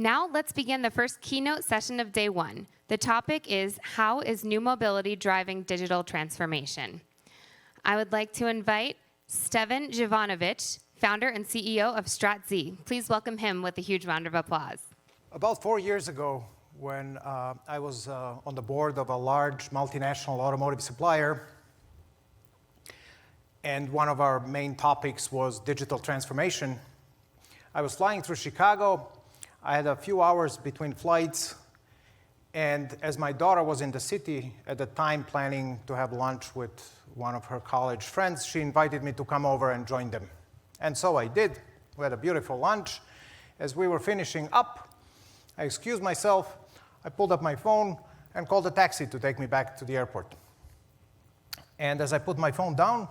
Now let's begin the first keynote session of day one. The topic is, how is new mobility driving digital transformation? I would like to invite Stevan Zivanovic, founder and CEO of STRAT-Z. Please welcome him with a huge round of applause. About 4 years ago, when I was on the board of a large multinational automotive supplier, and one of our main topics was digital transformation, I was flying through Chicago. I had a few hours between flights, and as my daughter was in the city at the time planning to have lunch with one of her college friends, she invited me to come over and join them. And so I did. We had a beautiful lunch. As we were finishing up, I excused myself, I pulled up my phone and called a taxi to take me back to the airport. And as I put my phone down,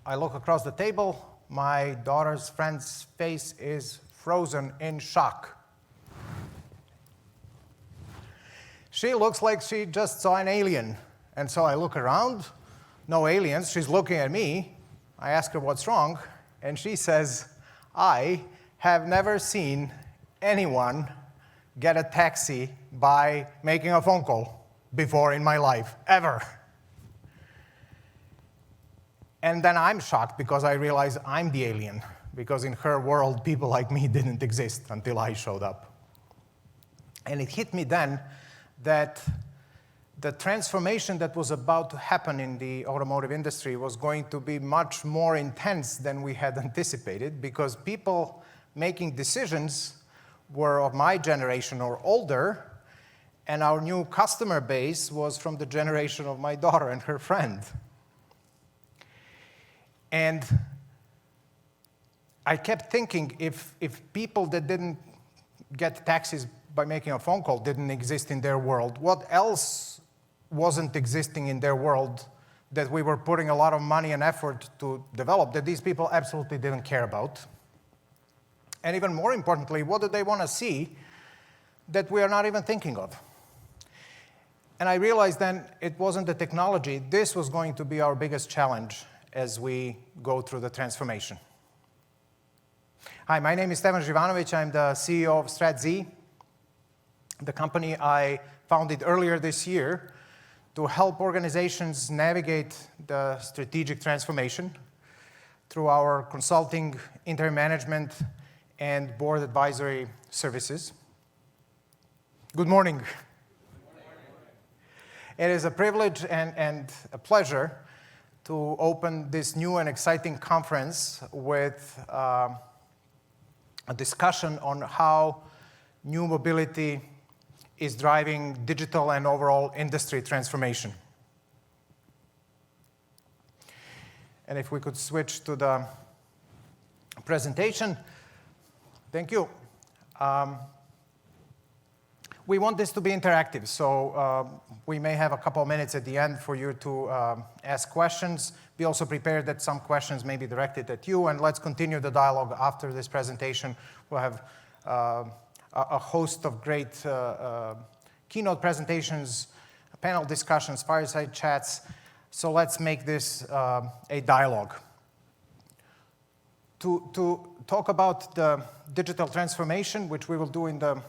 I look across the table. My daughter's friend's face is frozen in shock. She looks like she just saw an alien. And so I look around, no aliens, she's looking at me. I ask her what's wrong, and she says, I have never seen anyone get a taxi by making a phone call before in my life, ever. And then I'm shocked because I realize I'm the alien, because in her world, people like me didn't exist until I showed up. And it hit me then that the transformation that was about to happen in the automotive industry was going to be much more intense than we had anticipated, because people making decisions were of my generation or older, and our new customer base was from the generation of my daughter and her friend. And I kept thinking, if people that didn't get taxis by making a phone call didn't exist in their world, what else wasn't existing in their world that we were putting a lot of money and effort to develop that these people absolutely didn't care about? And even more importantly, what do they want to see that we are not even thinking of? And I realized then it wasn't the technology. This was going to be our biggest challenge as we go through the transformation. Hi, my name is Stevan Zivanovic. I'm the CEO of STRAT-Z, the company I founded earlier this year to help organizations navigate the strategic transformation through our consulting, interim management, and board advisory services. Good morning. It is a privilege and a pleasure to open this new and exciting conference with a discussion on how new mobility is driving digital and overall industry transformation. And if we could switch to the presentation. Thank you. We want this to be interactive, so we may have a couple of minutes at the end for you to ask questions. Be also prepared that some questions may be directed at you, and let's continue the dialogue after this presentation. We'll have a host of great keynote presentations, panel discussions, fireside chats, so let's make this a dialogue. To talk about the digital transformation, which we will do in the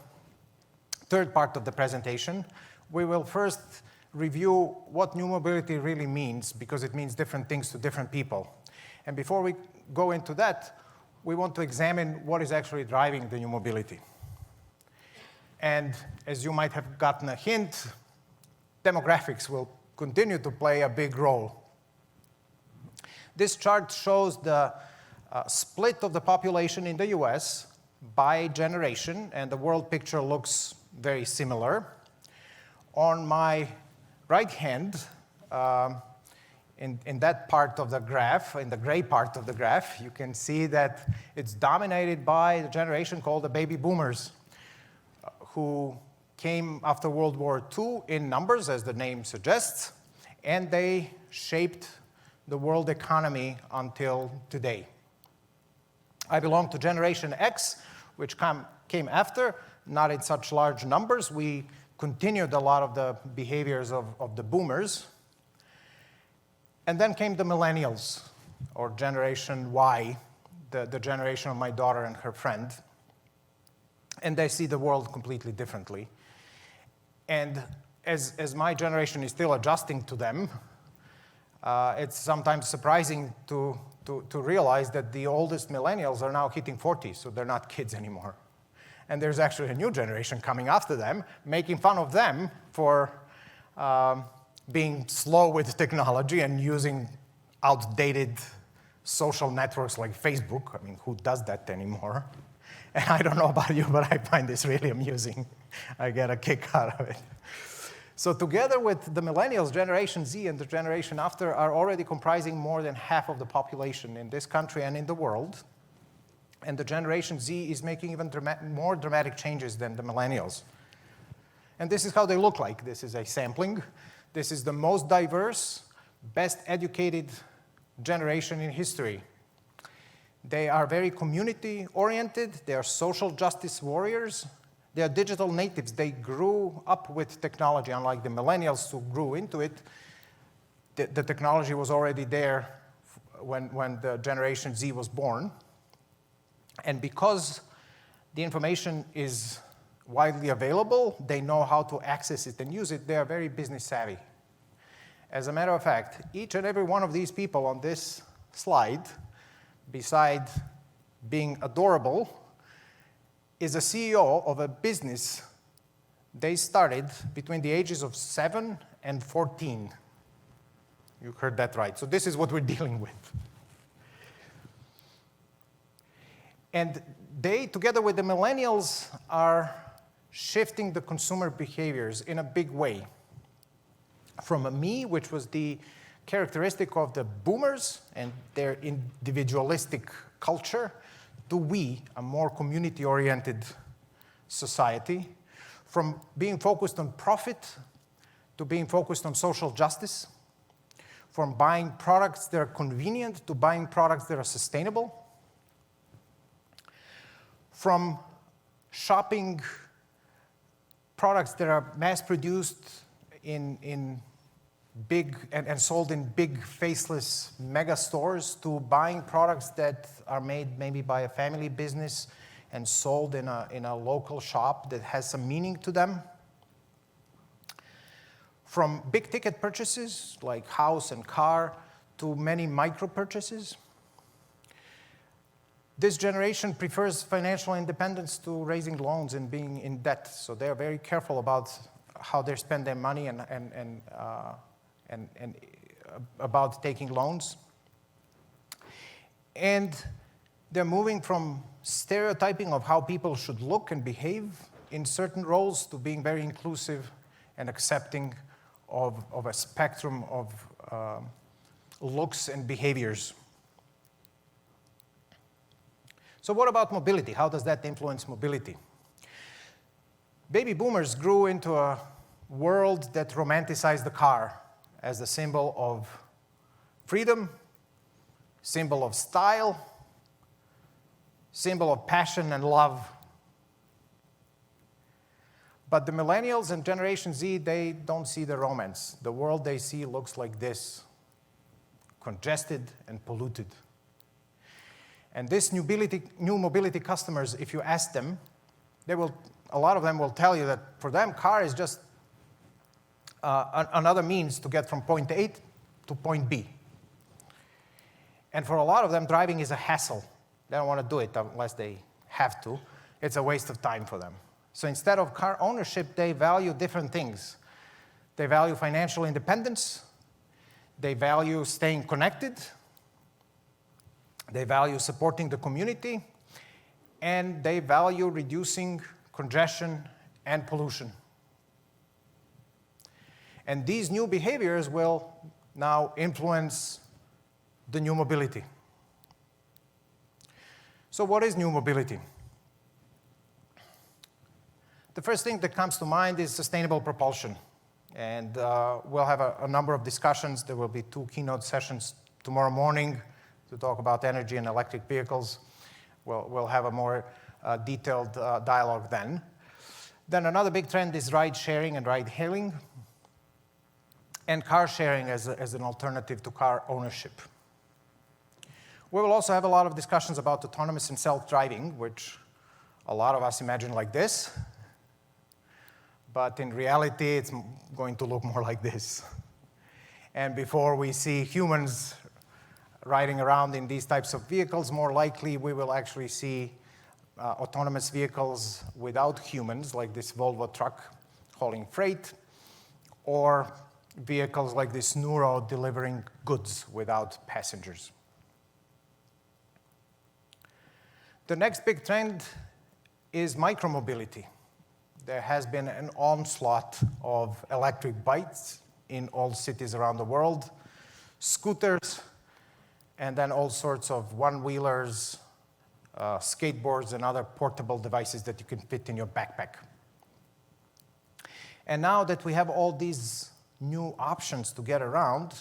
third part of the presentation, we will first review what new mobility really means, because it means different things to different people. And before we go into that, we want to examine what is actually driving the new mobility. And as you might have gotten a hint, demographics will continue to play a big role. This chart shows the split of the population in the US by generation, and the world picture looks very similar. On my right hand, in that part of the graph, in the gray part of the graph, you can see that it's dominated by the generation called the baby boomers, who came after World War II in numbers, as the name suggests, and they shaped the world economy until today. I belong to Generation X, which came after, not in such large numbers. We continued a lot of the behaviors of the boomers. And then came the millennials, or Generation Y, the generation of my daughter and her friend. and they see the world completely differently. And as my generation is still adjusting to them, it's sometimes surprising to realize that the oldest millennials are now hitting 40, so they're not kids anymore. And there's actually a new generation coming after them, making fun of them for being slow with technology and using outdated social networks like Facebook. I mean, who does that anymore? And I don't know about you, but I find this really amusing. I get a kick out of it. So together with the millennials, Generation Z and the generation after are already comprising more than half of the population in this country and in the world. And the Generation Z is making even more dramatic changes than the millennials. And this is how they look like. This is a sampling. This is the most diverse, best educated generation in history. They are very community-oriented. They are social justice warriors. They are digital natives. They grew up with technology, unlike the millennials who grew into it. The technology was already there when the Generation Z was born. And because the information is widely available, they know how to access it and use it. They are very business savvy. As a matter of fact, each and every one of these people on this slide, beside being adorable, is a CEO of a business they started between the ages of 7 and 14. You heard that right. So this is what we're dealing with. And they, together with the millennials, are shifting the consumer behaviors in a big way. From a me, which was the characteristic of the boomers and their individualistic culture, to we, a more community-oriented society. From being focused on profit to being focused on social justice. From buying products that are convenient to buying products that are sustainable. From shopping products that are mass-produced in big and sold in big, faceless mega stores to buying products that are made maybe by a family business and sold in a local shop that has some meaning to them. From big-ticket purchases like house and car to many micro purchases. This generation prefers financial independence to raising loans and being in debt. So they're very careful about how they spend their money and about taking loans. And they're moving from stereotyping of how people should look and behave in certain roles to being very inclusive and accepting of a spectrum of looks and behaviors. So what about mobility? How does that influence mobility? Baby boomers grew into a world that romanticized the car as a symbol of freedom, symbol of style, symbol of passion and love. But the millennials and Generation Z, they don't see the romance. The world they see looks like this, congested and polluted. And this new mobility customers, if you ask them, a lot of them will tell you that for them, car is just another means to get from point A to point B. And for a lot of them, driving is a hassle. They don't want to do it unless they have to. It's a waste of time for them. So instead of car ownership, they value different things. They value financial independence. They value staying connected. They value supporting the community. And they value reducing congestion and pollution. And these new behaviors will now influence the new mobility. So what is new mobility? The first thing that comes to mind is sustainable propulsion. And we'll have a number of discussions. There will be 2 keynote sessions tomorrow morning to talk about energy and electric vehicles. We'll have a more detailed dialogue then. Then another big trend is ride sharing and ride hailing, and car sharing as an alternative to car ownership. We will also have a lot of discussions about autonomous and self-driving, which a lot of us imagine like this, but in reality, it's going to look more like this. And before we see humans riding around in these types of vehicles, more likely we will actually see autonomous vehicles without humans, like this Volvo truck hauling freight, or vehicles like this Nuro delivering goods without passengers. The next big trend is micromobility. There has been an onslaught of electric bikes in all cities around the world, scooters, and then all sorts of one-wheelers, skateboards, and other portable devices that you can fit in your backpack. And now that we have all these new options to get around,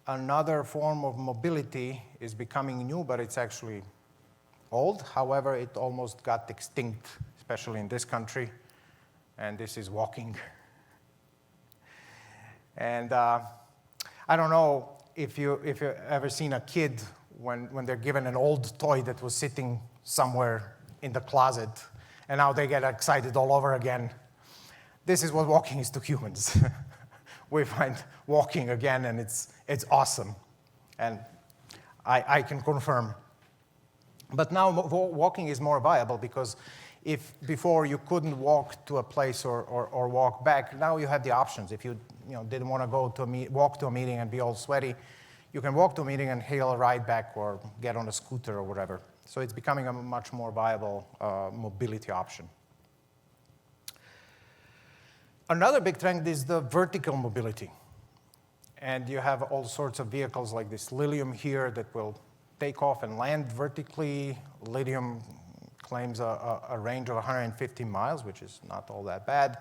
another form of mobility is becoming new, but it's actually old. However, it almost got extinct, especially in this country, and this is walking. And I don't know if you've ever seen a kid when they're given an old toy that was sitting somewhere in the closet, and now they get excited all over again. This is what walking is to humans. We find walking again, and it's awesome. And I can confirm. But now walking is more viable, because if before you couldn't walk to a place or walk back, now you have the options. If you didn't want to go to walk to a meeting and be all sweaty, you can walk to a meeting and hail a ride back or get on a scooter or whatever. So it's becoming a much more viable mobility option. Another big trend is the vertical mobility. And you have all sorts of vehicles like this Lilium here that will take off and land vertically. Lilium claims a range of 150 miles, which is not all that bad.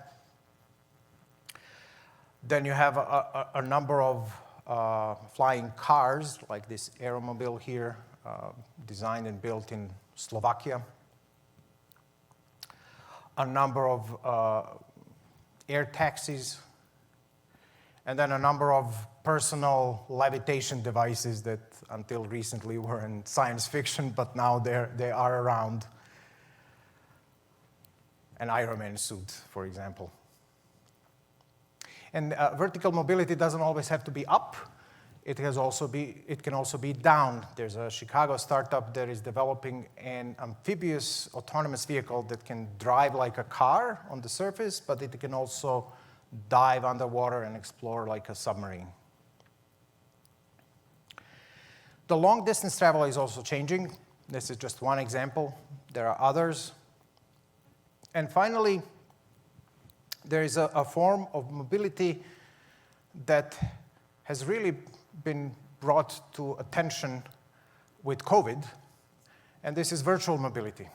Then you have a number of flying cars, like this Aeromobile here, designed and built in Slovakia. A number of air taxis, and then a number of personal levitation devices that until recently were in science fiction, but now they are around. An Iron Man suit, for example. And vertical mobility doesn't always have to be up. It can also be down. There's a Chicago startup that is developing an amphibious autonomous vehicle that can drive like a car on the surface, but it can also dive underwater and explore like a submarine. The long distance travel is also changing. This is just one example. There are others. And finally, there is a form of mobility that has really been brought to attention with COVID, and this is virtual mobility.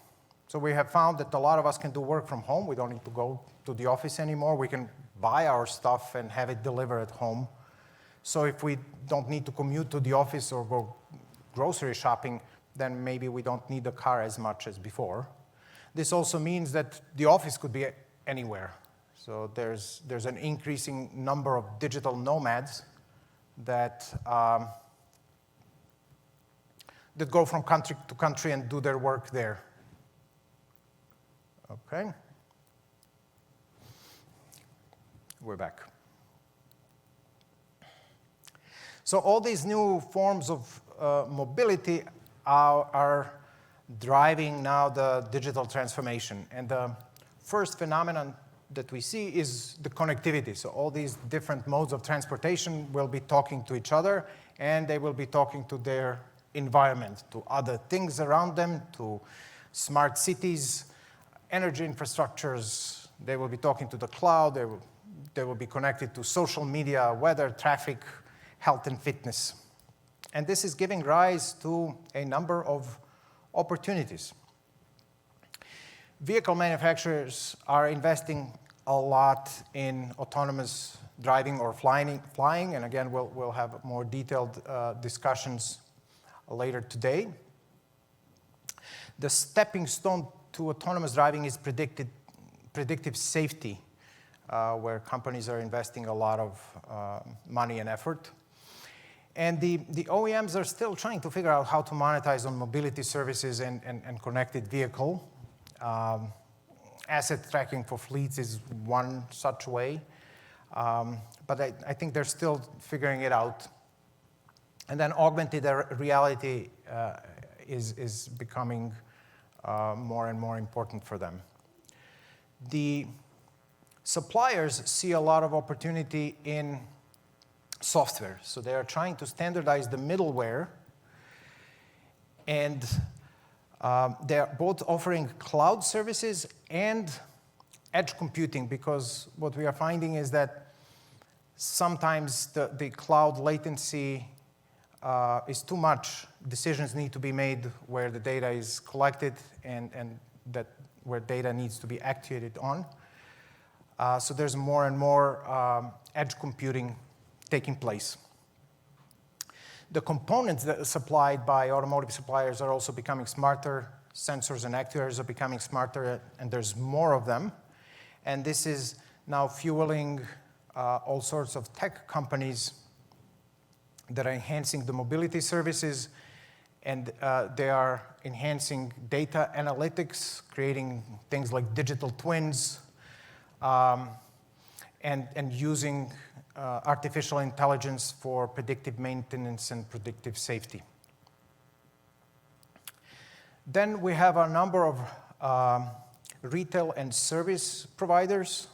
So we have found that a lot of us can do work from home. We don't need to go to the office anymore. We can buy our stuff and have it delivered at home. So if we don't need to commute to the office or go grocery shopping, then maybe we don't need the car as much as before. This also means that the office could be anywhere. So there's an increasing number of digital nomads that go from country to country and do their work there. Okay. We're back. So all these new forms of mobility are driving now the digital transformation. And the first phenomenon that we see is the connectivity. So all these different modes of transportation will be talking to each other, and they will be talking to their environment, to other things around them, to smart cities, energy infrastructures. They will be talking to the cloud. They will be connected to social media, weather, traffic, health, and fitness. And this is giving rise to a number of opportunities. Vehicle manufacturers are investing a lot in autonomous driving or flying, and again, we'll have more detailed discussions later today. The stepping stone to autonomous driving is predictive safety, where companies are investing a lot of money and effort. And the OEMs are still trying to figure out how to monetize on mobility services and connected vehicle. Asset tracking for fleets is one such way, but I think they're still figuring it out. And then augmented reality is becoming more and more important for them. The suppliers see a lot of opportunity in software, so they are trying to standardize the middleware, and they're both offering cloud services and edge computing, because what we are finding is that sometimes the cloud latency is too much. Decisions need to be made where the data is collected and that where data needs to be actuated on. So there's more and more edge computing taking place. The components that are supplied by automotive suppliers are also becoming smarter. Sensors and actuators are becoming smarter, and there's more of them. And this is now fueling all sorts of tech companies that are enhancing the mobility services, and they are enhancing data analytics, creating things like digital twins, and using artificial intelligence for predictive maintenance and predictive safety. Then we have a number of retail and service providers,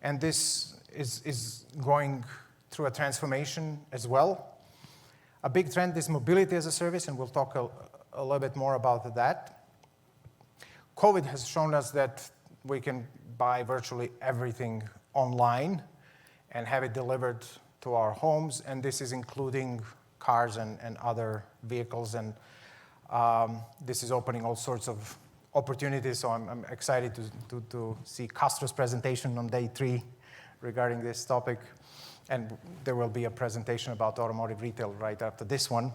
and this is going through a transformation as well. A big trend is mobility as a service, and we'll talk a little bit more about that. COVID has shown us that we can buy virtually everything online and have it delivered to our homes, and this is including cars and other vehicles, and this is opening all sorts of opportunities, so I'm excited to see Castro's presentation on day 3 regarding this topic, and there will be a presentation about automotive retail right after this one.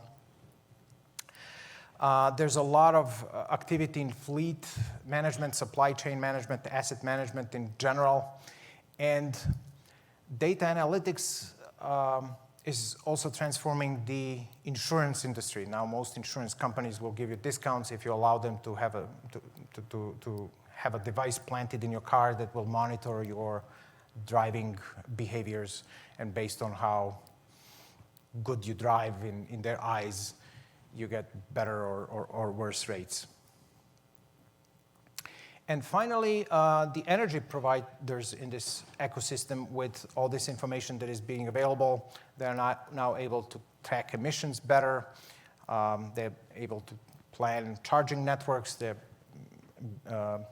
There's a lot of activity in fleet management, supply chain management, asset management in general, and data analytics is also transforming the insurance industry. Now, most insurance companies will give you discounts if you allow them to have a device planted in your car that will monitor your driving behaviors, and based on how good you drive in their eyes, you get better or worse rates. And finally, the energy providers in this ecosystem, with all this information that is being available, they're now able to track emissions better. They're able to plan charging networks. They're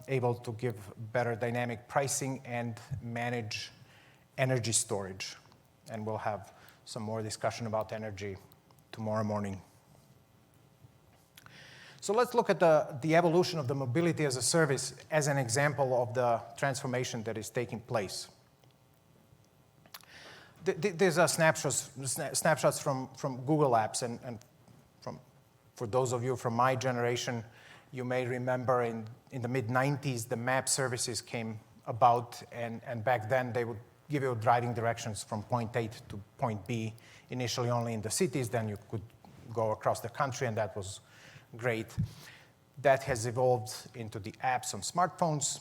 able to give better dynamic pricing and manage energy storage. And we'll have some more discussion about energy tomorrow morning. So let's look at the evolution of the mobility as a service as an example of the transformation that is taking place. These are snapshots from Google Apps, and for those of you from my generation, you may remember in the mid-90s, the map services came about, and back then they would give you driving directions from point A to point B, initially only in the cities, then you could go across the country, and that was great. That has evolved into the apps on smartphones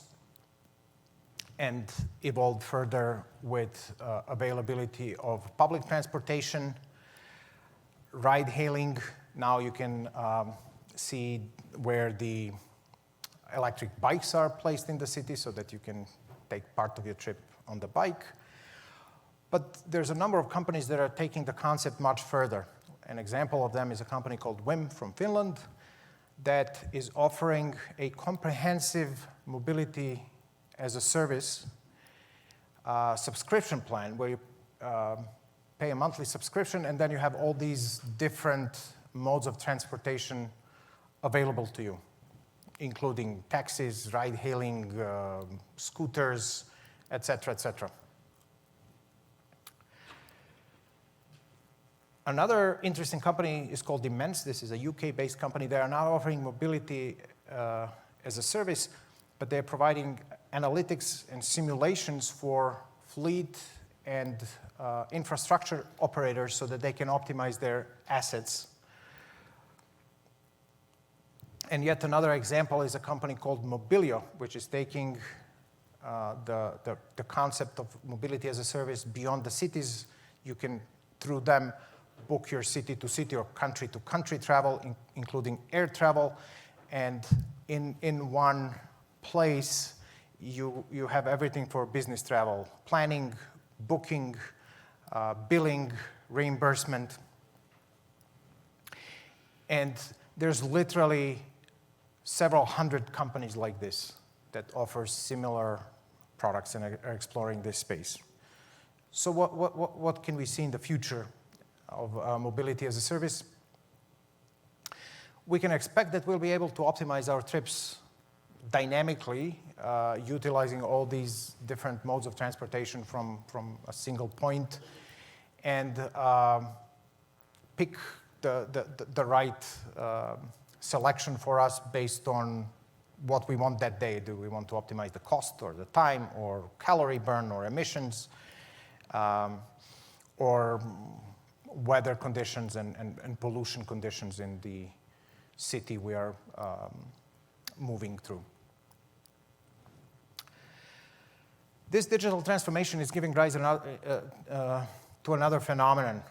and evolved further with availability of public transportation, ride-hailing. Now you can see where the electric bikes are placed in the city so that you can take part of your trip on the bike. But there's a number of companies that are taking the concept much further. An example of them is a company called Whim from Finland that is offering a comprehensive mobility as a service subscription plan where you pay a monthly subscription, and then you have all these different modes of transportation available to you, including taxis, ride-hailing, scooters, et cetera, et cetera. Another interesting company is called Immense. This is a UK-based company. They are now offering mobility as a service, but they're providing analytics and simulations for fleet and infrastructure operators so that they can optimize their assets. And yet another example is a company called Mobilio, which is taking the concept of mobility as a service beyond the cities. You can, through them, book your city-to-city or country-to-country travel, including air travel. And in one place, you have everything for business travel: planning, booking, billing, reimbursement. And there's literally several hundred companies like this that offer similar products and are exploring this space. So what can we see in the future of mobility as a service? We can expect that we'll be able to optimize our trips dynamically, utilizing all these different modes of transportation from a single point, and pick the right selection for us based on what we want that day. Do we want to optimize the cost or the time or calorie burn or emissions, or weather conditions and pollution conditions in the city we are moving through. This digital transformation is giving rise to another phenomenon.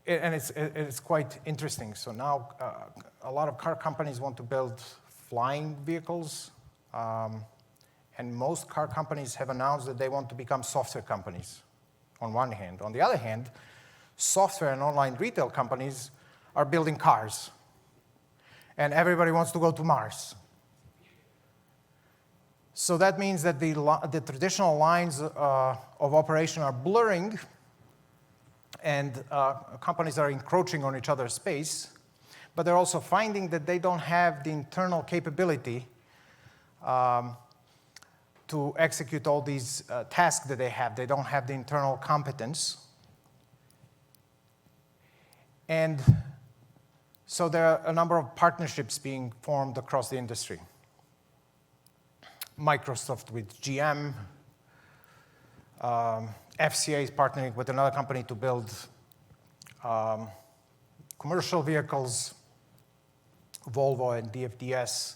And it's quite interesting. So now a lot of car companies want to build flying vehicles, and most car companies have announced that they want to become software companies, on one hand. On the other hand, software and online retail companies are building cars, and everybody wants to go to Mars. So that means that the traditional lines of operation are blurring, and companies are encroaching on each other's space, but they're also finding that they don't have the internal capability to execute all these tasks that they have. They don't have the internal competence. And so there are a number of partnerships being formed across the industry. Microsoft with GM, FCA is partnering with another company to build commercial vehicles, Volvo and DFDS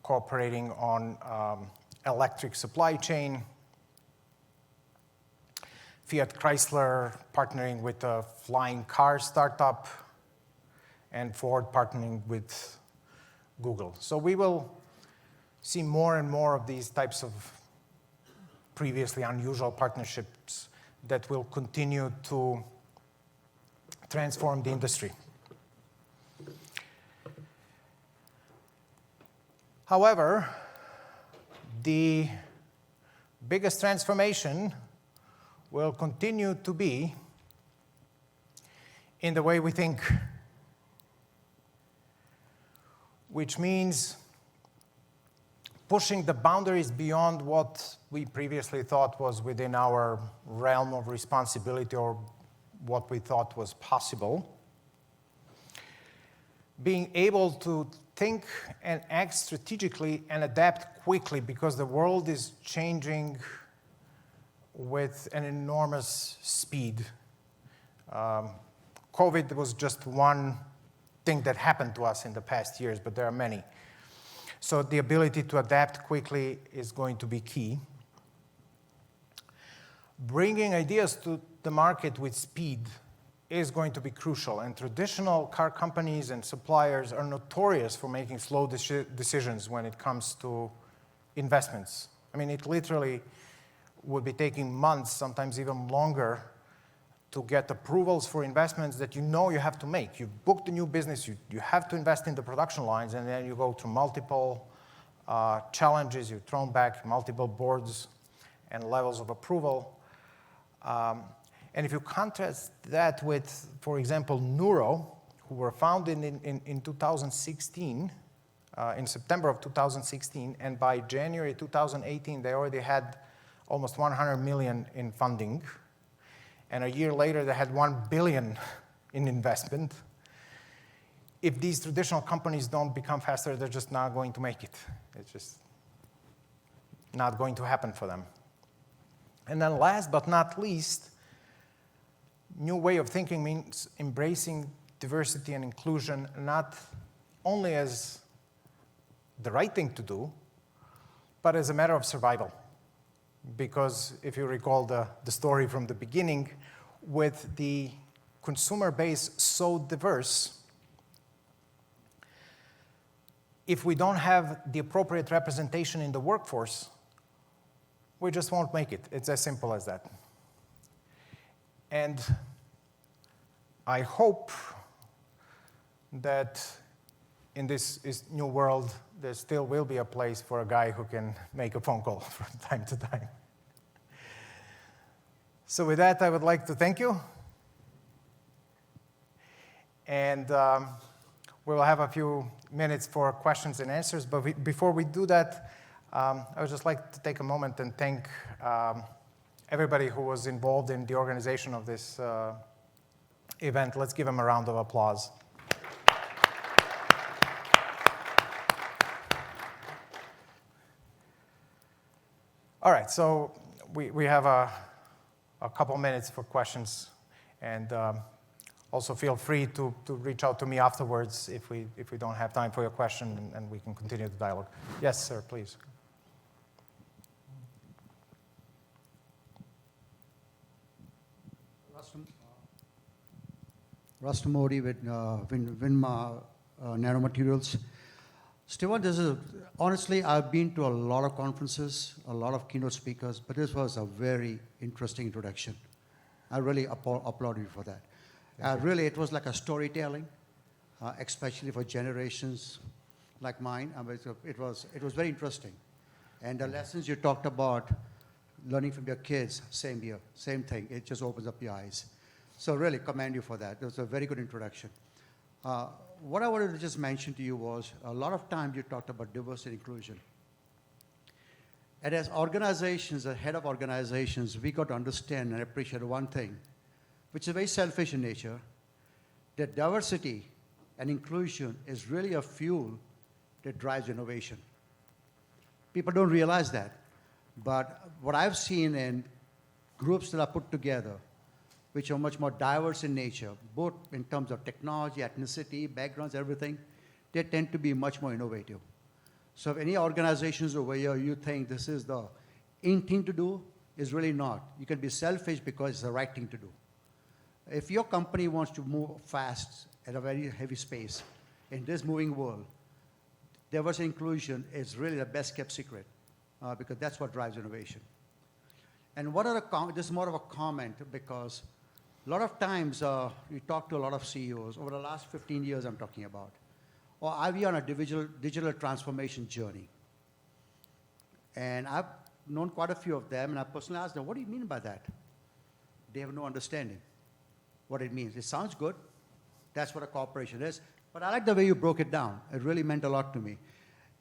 cooperating on electric supply chain, Fiat Chrysler partnering with a flying car startup, and Ford partnering with Google. So we will see more and more of these types of previously unusual partnerships that will continue to transform the industry. However, the biggest transformation will continue to be in the way we think, which means pushing the boundaries beyond what we previously thought was within our realm of responsibility or what we thought was possible. Being able to think and act strategically and adapt quickly, because the world is changing with an enormous speed. COVID was just one thing that happened to us in the past years, but there are many. So the ability to adapt quickly is going to be key. Bringing ideas to the market with speed is going to be crucial, and traditional car companies and suppliers are notorious for making slow decisions when it comes to investments. I mean, it literally would be taking months, sometimes even longer, to get approvals for investments that you know you have to make. You've booked a new business, you have to invest in the production lines, and then you go through multiple challenges, you're thrown back multiple boards and levels of approval. And if you contrast that with, for example, Nuro, who were founded in 2016, in September of 2016, and by January 2018, they already had almost 100 million in funding. And a year later, they had 1 billion in investment. If these traditional companies don't become faster, they're just not going to make it. It's just not going to happen for them. And then last but not least, new way of thinking means embracing diversity and inclusion, not only as the right thing to do, but as a matter of survival. Because if you recall the story from the beginning, with the consumer base so diverse, if we don't have the appropriate representation in the workforce, we just won't make it. It's as simple as that. And I hope that in this new world, there still will be a place for a guy who can make a phone call from time to time. So with that, I would like to thank you. And we will have a few minutes for questions and answers. But before we do that, I would just like to take a moment and thank everybody who was involved in the organization of this event. Let's give them a round of applause. All right, so we have a couple minutes for questions, and also feel free to reach out to me afterwards if we don't have time for your question, and we can continue the dialogue. Yes, sir, please. Rustam Modi with Vinma Nanomaterials. Stevan, honestly, I've been to a lot of conferences, a lot of keynote speakers, but this was a very interesting introduction. I really applaud you for that. Really, it was like a storytelling, especially for generations like mine. It was very interesting. And the lessons you talked about, learning from your kids, same here, same thing. It just opens up your eyes. So really commend you for that. It was a very good introduction. What I wanted to just mention to you was, a lot of times you talked about diversity and inclusion. And as organizations, as head of organizations, we got to understand and appreciate one thing, which is very selfish in nature, that diversity and inclusion is really a fuel that drives innovation. People don't realize that. But what I've seen in groups that are put together, which are much more diverse in nature, both in terms of technology, ethnicity, backgrounds, everything, they tend to be much more innovative. So if any organizations over here, you think this is the in thing to do, is really not. You can be selfish because it's the right thing to do. If your company wants to move fast at a very heavy space in this moving world, diversity and inclusion is really the best kept secret because that's what drives innovation. And this is more of a comment because a lot of times, we talk to a lot of CEOs, over the last 15 years I'm talking about, or are we on a digital transformation journey? And I've known quite a few of them, and I personally asked them, what do you mean by that? They have no understanding what it means. It sounds good. That's what a corporation is. But I like the way you broke it down. It really meant a lot to me.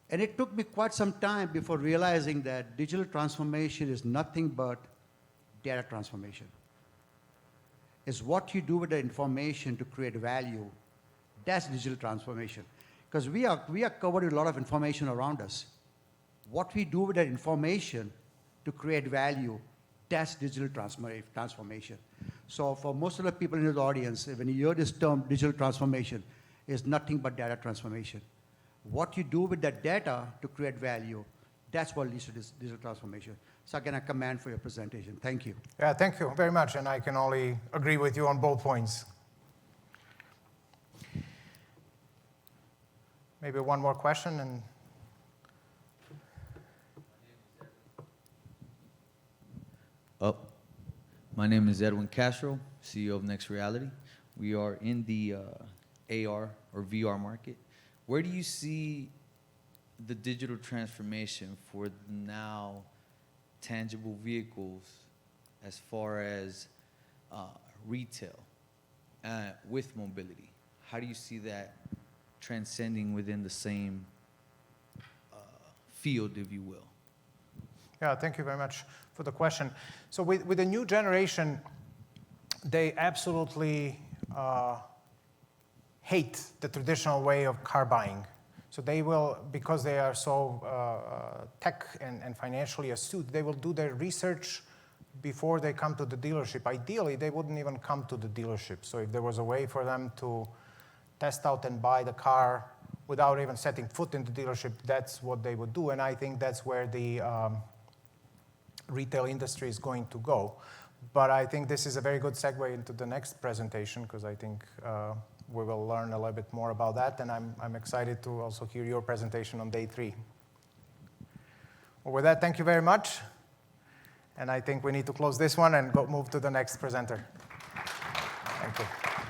And it took me quite some time before realizing that digital transformation is nothing but data transformation. Is what you do with the information to create value. That's digital transformation. Because we are covered with a lot of information around us. What we do with that information to create value, that's digital transformation. So for most of the people in the audience, when you hear this term digital transformation, it's nothing but data transformation. What you do with that data to create value, that's what leads to this digital transformation. So again, I commend for your presentation. Thank you. Yeah, thank you very much, and I can only agree with you on both points. Maybe one more question, and my name is Edwin Castro, CEO of Next Reality. We are in the AR or VR market. Where do you see the digital transformation for now tangible vehicles as far as retail with mobility? How do you see that transcending within the same field, if you will? yeah, thank you very much for the question. So with the new generation, they absolutely hate the traditional way of car buying. So they will, because they are so tech and financially astute, they will do their research before they come to the dealership. Ideally, they wouldn't even come to the dealership. So if there was a way for them to test out and buy the car without even setting foot in the dealership, that's what they would do. And I think that's where the retail industry is going to go. But I think this is a very good segue into the next presentation, because I think we will learn a little bit more about that. And I'm excited to also hear your presentation on day 3. Well, with that, thank you very much. And I think we need to close this one and move to the next presenter. Thank you.